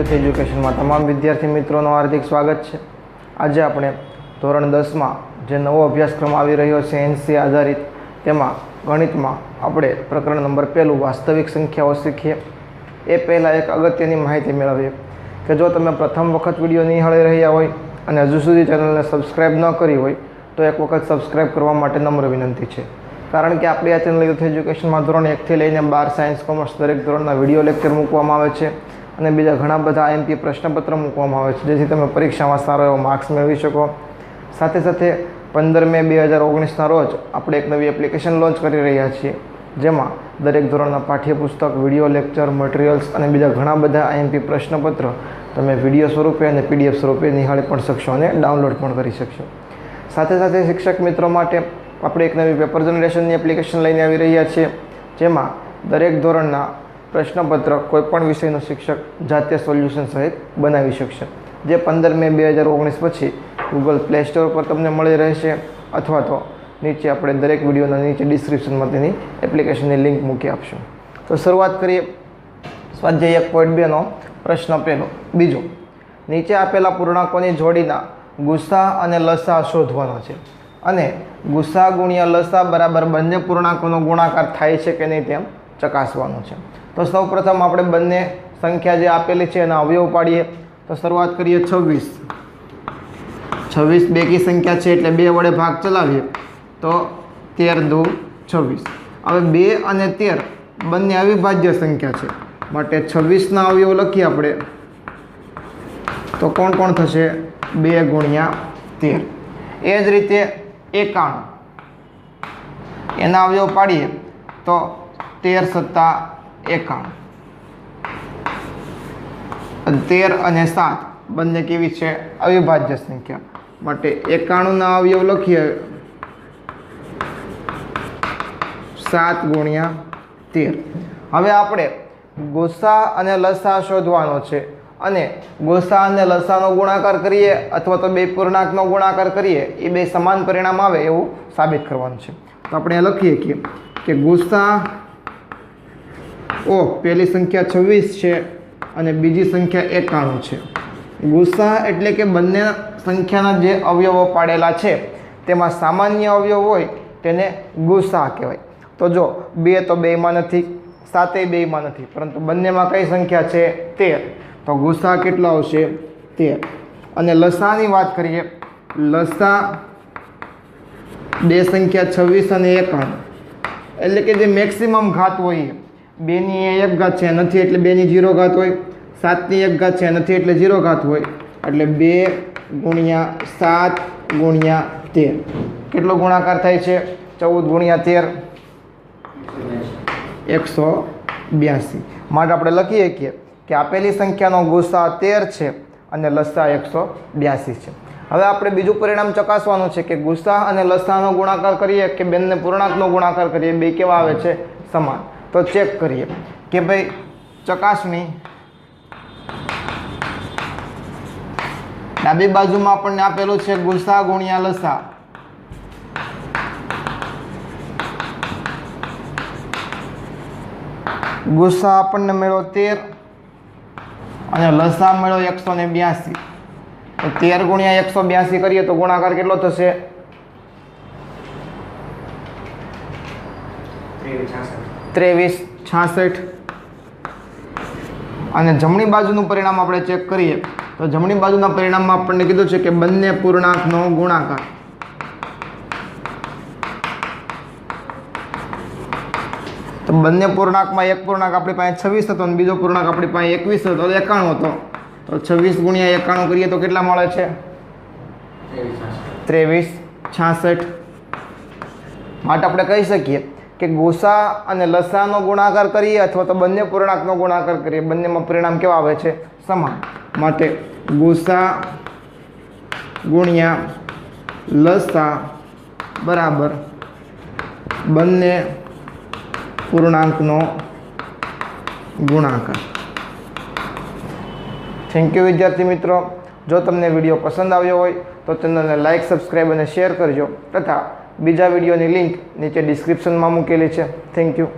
With એજ્યુકેશનમાં તમામ વિદ્યાર્થી મિત્રોનું હાર્દિક સ્વાગત છે। આજે આપણે ધોરણ 10માં જે નવો અભ્યાસક્રમ આવી રહ્યો છે એનસી આધારિત, તેમાં ગણિતમાં આપણે પ્રકરણ નંબર 1 વાસ્તવિક સંખ્યાઓ શીખીએ। એ પહેલાં એક અગત્યની માહિતી મેળવીએ કે જો તમે પ્રથમ વખત વિડીયો નિહાળી રહ્યા હોય અને હજુ સુધી ચેનલને સબસ્ક્રાઈબ ન કરી હોય તો એક વખત સબસ્ક્રાઈબ કરવા માટે નમ્ર વિનંતી છે, કારણ કે આપણી આ ચેનલ વિથ એજ્યુકેશનમાં ધોરણ 1થી લઈને 12 સાયન્સ કોમર્સ દરેક ધોરણના વિડીયો લેક્ચર મૂકવામાં આવે છે અને બીજા ઘણા બધા આઈએમપી પ્રશ્નપત્ર મૂકવામાં આવે છે, જેથી તમે પરીક્ષામાં સારો એવો માર્ક્સ મેળવી શકો। સાથે સાથે 15 મે 2019ના રોજ આપણે એક નવી એપ્લિકેશન લોન્ચ કરી રહ્યા છીએ, જેમાં દરેક ધોરણના પાઠ્યપુસ્તક, વિડીયો લેક્ચર, મટીરિયલ્સ અને બીજા ઘણા બધા આઈએમપી પ્રશ્નપત્ર તમે વિડીયો સ્વરૂપે અને પીડીએફ સ્વરૂપે નિહાળી પણ શકશો અને ડાઉનલોડ પણ કરી શકશો। સાથે સાથે શિક્ષક મિત્રો માટે આપણે એક નવી પેપર જનરેશનની એપ્લિકેશન લઈને આવી રહ્યા છીએ, જેમાં દરેક ધોરણના પ્રશ્નપત્ર કોઈપણ વિષયનો શિક્ષક જાતે સોલ્યુશન સહિત બનાવી શકશે, જે 15 મે 2019 પછી ગૂગલ પ્લે સ્ટોર પર તમને મળી રહેશે, અથવા તો નીચે આપણે દરેક વિડીયોના નીચે ડિસ્ક્રિપ્શનમાં તેની એપ્લિકેશનની લિંક મૂકી આપશું। તો શરૂઆત કરીએ સ્વાધ્યાય 1.2નો પ્રશ્ન બીજો। નીચે આપેલા પૂર્ણાંકોની જોડીના ગુસા અને લસા શોધવાનો છે અને ગુસા ગુણ્યા લસા બરાબર બંને પૂર્ણાંકોનો ગુણાકાર થાય છે કે નહીં તેમ ચકાસવાનું છે। તો સૌપ્રથમ આપણે બંને સંખ્યા જે આપેલી છે એના અવયવ પાડીએ। તો શરૂઆત કરીએ 26 બેકી સંખ્યા છે એટલે 2 વડે ભાગ ચલાવીએ તો 13 દુ 26। હવે 2 અને 13 બંને અવિભાજ્ય સંખ્યા છે, માટે 26ના અવયવ લખીએ આપણે તો કોણ કોણ થશે? 2 ગુણ્યા 13। એ જ રીતે 91 એના અવયવ પાડીએ તો 13 સત્તા 91। 13 અને 7 બંને કેવી છે? અવિભાજ્ય સંખ્યા, માટે 91ના અવયવ લખીએ 7 ગુણ્યા 13। હવે આપણે ગુસા અને લસા શોધવાનો છે અને ગુસા અને લસાનો ગુણાકાર કરીએ અથવા તો બે પૂર્ણાંકનો ગુણાકાર કરીએ એ બે સમાન પરિણામ આવે એવું સાબિત કરવાનું છે। તો આપણે લખીએ કે ગુસા પહેલી સંખ્યા 26 છે અને બીજી સંખ્યા 91 છે। ગુસા એટલે કે બંને સંખ્યાના જે અવયવો પાડેલા છે તેમાં સામાન્ય અવયવ હોય તેને ગુસા કહેવાય। તો જો 2 તો 2માં નથી, 7 2માં નથી, પરંતુ બંનેમાં કઈ સંખ્યા છે? 13, તો ગુસા કેટલો આવશે? 13। અને લસાની વાત કરીએ, લસા બે સંખ્યા 26 અને 91 એટલે કે જે મેક્સિમમ ઘાત હોય, 2ની 1 ઘાત છે નથી એટલે 2ની 0 ઘાત હોય, 7ની 1 ઘાત છે નથી એટલે 0 ઘાત હોય, એટલે 2 ગુણ્યા 7 ગુણ્યા 13 કેટલો ગુણાકાર થાય છે? 14 ગુણ્યા 13 182। માટે આપણે લખીએ કે આપેલી સંખ્યાનો ગુસા 13 છે અને લસા 182 છે। હવે આપણે બીજું પરિણામ ચકાસવાનું છે કે ગુસા અને લસાનો ગુણાકાર કરીએ કે બંને પૂર્ણાંકનો ગુણાકાર કરીએ, બે કેવા આવે છે? સમાન। તો ચેક કરીએ કે ભાઈ ચકાસણી ડાબી બાજુમાં આપણને આપેલું છે ગુસા ગુણ્યા લસા, ગુસા આપણને મળ્યો 13 અને લસા મળ્યો 182। તો 13 ગુણ્યા 182 કરીએ તો ગુણાકાર કેટલો થશે? 2366। અને જમણી બાજુનું પરિણામ આપણે ચેક કરીએ તો જમણી બાજુના પરિણામમાં આપણને કીધું છે કે બંને પૂર્ણાંકનો ગુણાકાર, તો બંને પૂર્ણાંકમાં એક પૂર્ણાંક આપણી પાસે 26 હતો અને બીજો પૂર્ણાંક આપણી પાસે 21 હતો, 91 હતો, તો 26 ગુણ્યા 91 કરીએ તો કેટલા મળે છે? 2366। માટે આપણે કહી શકીએ કે ગુસા અને લસાનો ગુણાકાર કરીએ અથવા તો બંને પૂર્ણાંકનો ગુણાકાર કરીએ, બંનેમાં પરિણામ કેવા આવે છે? સમાન। માટે ગુસા ગુણ્યા લસા બરાબર બંને પૂર્ણાંકનો ગુણાકાર। થેન્ક યુ વિદ્યાર્થી મિત્રો। જો તમને વિડીયો પસંદ આવ્યો હોય તો ચેનલને લાઇક, સબસ્ક્રાઈબ અને શેર કરજો, તથા બીજા વિડીયોની લિંક નીચે ડિસ્ક્રિપ્શનમાં મૂકેલી છે। Thank you.